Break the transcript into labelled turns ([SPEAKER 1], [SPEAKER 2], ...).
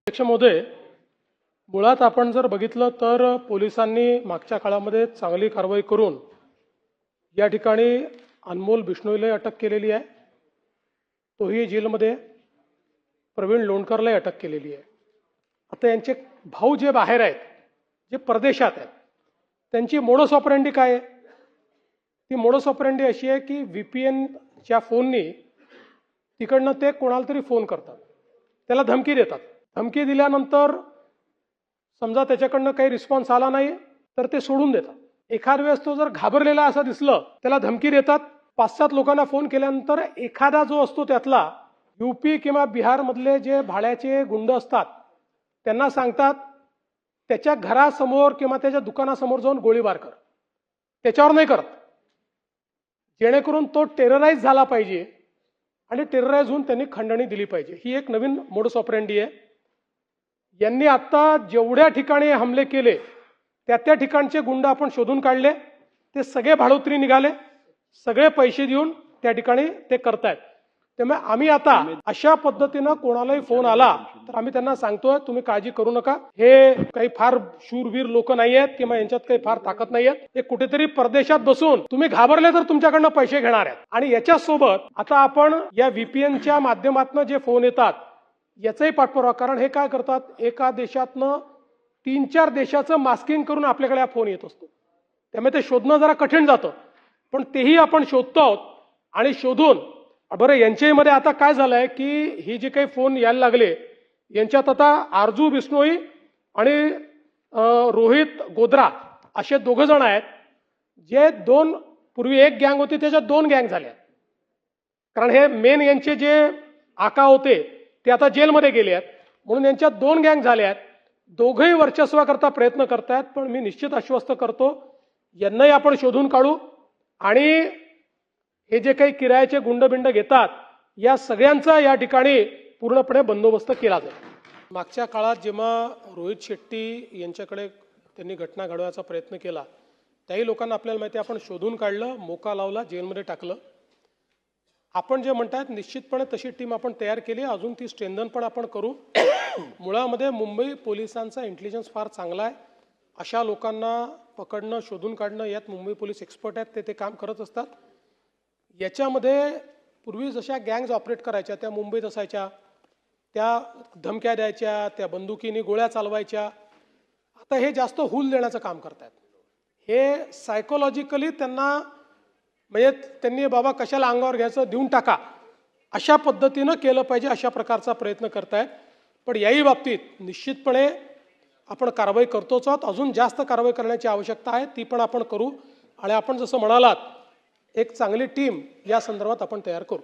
[SPEAKER 1] अध्यक्ष महोदय, मुळात आपण जर बघितलं तर पोलिसांनी मागच्या काळामध्ये चांगली कारवाई करून या ठिकाणी अनमोल बिश्नोईला अटक केलेली आहे, तोही जेलमध्ये, प्रवीण लोणकरला अटक केलेली आहे। आता यांचे भाऊ जे बाहेर आहेत, जे परदेशात आहेत, त्यांची मोडस ऑपरेंडी काय आहे? ती मोडस ऑपरेंडी अशी आहे की VPNच्या फोननी तिकडनं ते कोणाला तरी फोन करतात, त्याला धमकी देतात। धमकी दिल्यानंतर समजा त्याच्याकडनं काही रिस्पॉन्स आला नाही तर ते सोडून देतात। एखाद वेळेस तो जर घाबरलेला असं दिसलं, त्याला धमकी देतात। 5-7 लोकांना फोन केल्यानंतर एखादा जो असतो त्यातला UP किंवा बिहार मधले जे भाड्याचे गुंड असतात त्यांना सांगतात त्याच्या घरासमोर किंवा त्याच्या दुकानासमोर जाऊन गोळीबार कर, त्याच्यावर नाही करत, जेणेकरून तो टेरराइज झाला पाहिजे आणि टेरराइज होऊन त्यांनी खंडणी दिली पाहिजे। ही एक नवीन मोडस ऑपरेंडी आहे। यांनी आता जेवढ्या ठिकाणी हमले केले त्या ठिकाणचे गुंड आपण शोधून काढले, ते सगळे भाडोत्री निघाले, सगळे पैसे देऊन त्या ठिकाणी ते करतायत। त्यामुळे आम्ही आता अशा पद्धतीनं कोणालाही फोन आला तर आम्ही त्यांना सांगतोय तुम्ही काळजी करू नका, हे काही फार शूरवीर लोक नाही आहेत किंवा यांच्यात काही फार ताकद नाही आहे, हे कुठेतरी परदेशात बसून तुम्ही घाबरले तर तुमच्याकडनं पैसे घेणार आहेत। आणि याच्यासोबत आता आपण या VPNच्या माध्यमातून जे फोन येतात याचाही पाठपुरावा, कारण हे काय करतात, एका देशातनं 3-4 देशाचं मास्किंग करून आपल्याकडे हा फोन येत असतो, त्यामुळे ते शोधणं जरा कठीण जातं, पण तेही आपण शोधतो आहोत। आणि शोधून बरं यांच्यामध्ये आता काय झालंय की ही जे काही फोन यायला लागले यांच्यात आता आरजू बिश्नोई आणि रोहित गोद्रा असे 2 जण आहेत, जे पूर्वी एक गँग होती त्याच्यात 2 गँग झाल्या, कारण हे मेन यांचे जे आका होते ते आता जेलमध्ये गेले आहेत, म्हणून यांच्यात 2 गँग झाले आहेत। दोघेही वर्चस्वाकरता प्रयत्न करतायत, पण मी निश्चित आश्वस्त करतो यांनाही आपण शोधून काढू आणि हे जे काही किरायाचे गुंडबिंड घेतात या सगळ्यांचा या ठिकाणी पूर्णपणे बंदोबस्त केला जाईल। मागच्या काळात जेव्हा रोहित शेट्टी यांच्याकडे त्यांनी घटना घडवायचा प्रयत्न केला, त्याही लोकांना आपल्याला माहिती आहे, आपण शोधून काढलं, मोका लावला, जेलमध्ये टाकलं। आपण जे म्हणतात निश्चितपणे तशी टीम आपण तयार केली, अजून ती स्ट्रेंथन पण आपण करू। मुळामध्ये मुंबई पोलिसांचा इंटेलिजन्स फार चांगला आहे, अशा लोकांना पकडणं, शोधून काढणं यात मुंबई पोलीस एक्सपर्ट आहेत, ते काम करत असतात। याच्यामध्ये पूर्वी जशा गँग्स ऑपरेट करायच्या त्या मुंबईत असायच्या, त्या धमक्या द्यायच्या, त्या बंदुकीने गोळ्या चालवायच्या, आता हे जास्त हुल देण्याचं काम करतात। हे सायकोलॉजिकली त्यांना म्हणजे त्यांनी बाबा कशाला अंगावर घ्यायचं, देऊन टाका, अशा पद्धतीनं केलं पाहिजे, अशा प्रकारचा प्रयत्न करतायत। पण याही बाबतीत निश्चितपणे आपण कारवाई करतोच आहोत, अजून जास्त कारवाई करण्याची आवश्यकता आहे, ती पण आपण करू। आणि आपण जसं म्हणालात एक चांगली टीम या संदर्भात आपण तयार करू।